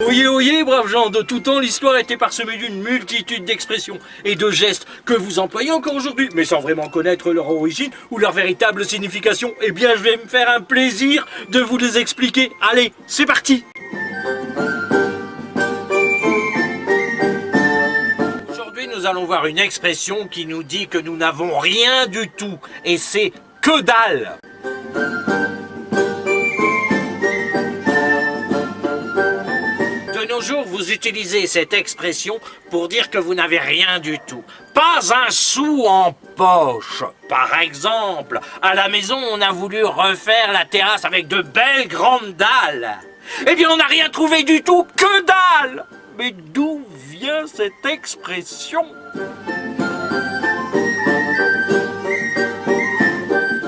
Oyez, oyez, braves gens, de tout temps, l'histoire a été parsemée d'une multitude d'expressions et de gestes que vous employez encore aujourd'hui, mais sans vraiment connaître leur origine ou leur véritable signification. Eh bien, je vais me faire un plaisir de vous les expliquer. Allez, c'est parti! Aujourd'hui, nous allons voir une expression qui nous dit que nous n'avons rien du tout, et c'est « que dalle ». De nos jours, vous utilisez cette expression pour dire que vous n'avez rien du tout. Pas un sou en poche. Par exemple, à la maison, on a voulu refaire la terrasse avec de belles grandes dalles. Eh bien, on n'a rien trouvé du tout, que dalle! Mais d'où vient cette expression?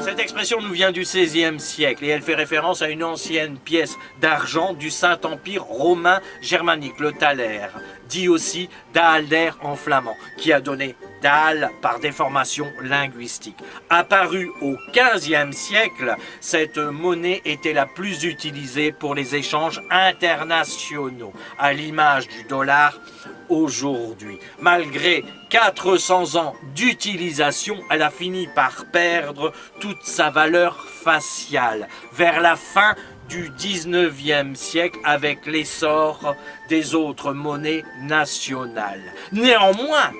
Cette expression nous vient du XVIe siècle et elle fait référence à une ancienne pièce d'argent du Saint-Empire romain germanique, le thaler, dit aussi daalder en flamand, qui a donné dalle par déformation linguistique. Apparue au XVe siècle, cette monnaie était la plus utilisée pour les échanges internationaux, à l'image du dollar aujourd'hui. Malgré 400 ans d'utilisation, elle a fini par perdre toute sa valeur faciale vers la fin du 19e siècle avec l'essor des autres monnaies nationales. Néanmoins,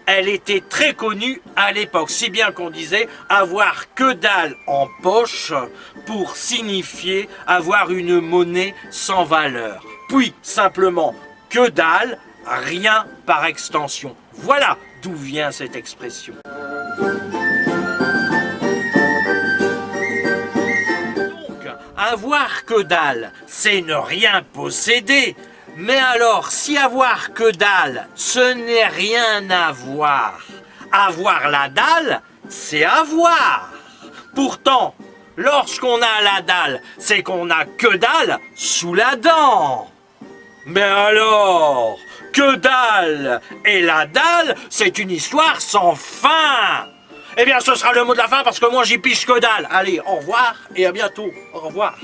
elle était très connue à l'époque, si bien qu'on disait avoir que dalle en poche pour signifier avoir une monnaie sans valeur. Puis simplement que dalle, rien par extension. Voilà d'où vient cette expression. Donc, avoir que dalle, c'est ne rien posséder. Mais alors, si avoir que dalle, ce n'est rien avoir. Avoir la dalle, c'est avoir. Pourtant, lorsqu'on a la dalle, c'est qu'on n'a que dalle sous la dent. Mais alors, que dalle et la dalle, c'est une histoire sans fin. Eh bien, ce sera le mot de la fin parce que moi, j'y piche que dalle. Allez, au revoir et à bientôt. Au revoir.